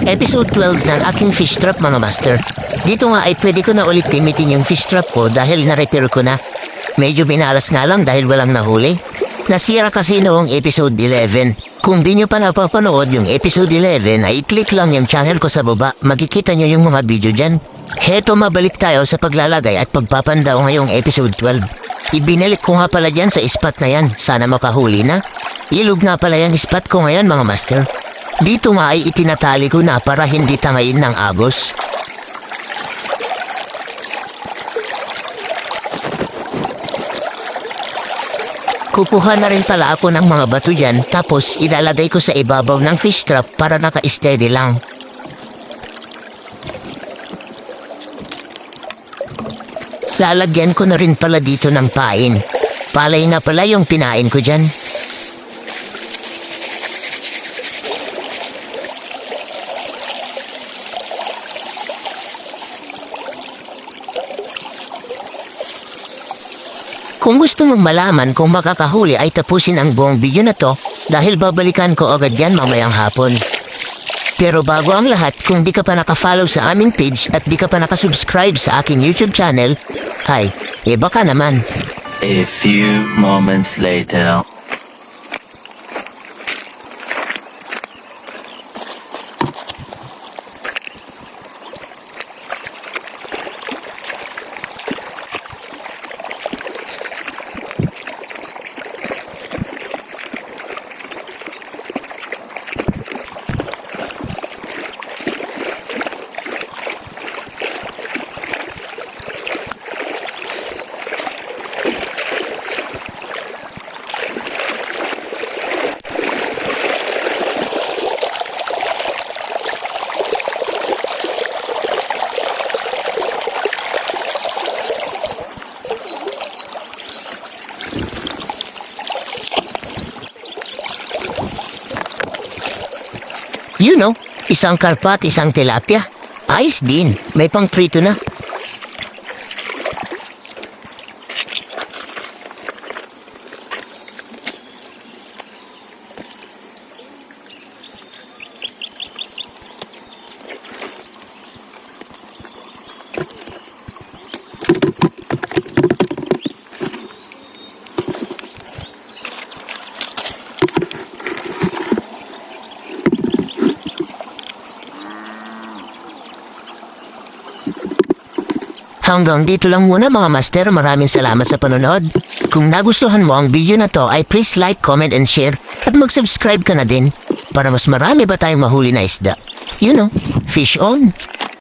Episode 12 ng aking fish trap mga master. Dito nga ay pwede ko na ulit gamitin yung fish trap ko dahil na-repair ko na. Medyo binalas nga lang dahil walang nahuli. Nasira kasi noong episode 11. Kung di nyo pa napapanood yung episode 11 ay i-click lang yung channel ko sa baba. Makikita nyo yung mga video dyan. Heto, mabalik tayo sa paglalagay at pagpapandaw ngayong episode 12. Ibinalik ko nga pala dyan sa spot na yan. Sana makahuli na. Ilog nga pala yung spot ko ngayon mga master. Dito nga ay itinatali ko na para hindi tangayin ng agos. Kukuha na rin pala ako ng mga bato dyan tapos ilalagay ko sa ibabaw ng fish trap para naka-steady lang. Lalagyan ko na rin pala dito ng pain. Palay na pala yung pinain ko dyan. Kung gusto mong malaman kung makakahuli ay tapusin ang buong video na to dahil babalikan ko agad yan mamayang hapon. Pero bago ang lahat, kung di ka pa nakafollow sa aming page at di ka pa nakasubscribe sa aking YouTube channel, ay, iba ka naman. A few moments later. You know, isang karpa at isang tilapia. Ayos din, may pang prito na. Hanggang dito lang muna mga master, maraming salamat sa panonood. Kung nagustuhan mo ang video na to ay please like, comment, and share at mag-subscribe ka na din para mas marami ba tayong mahuli na isda. You know, fish on!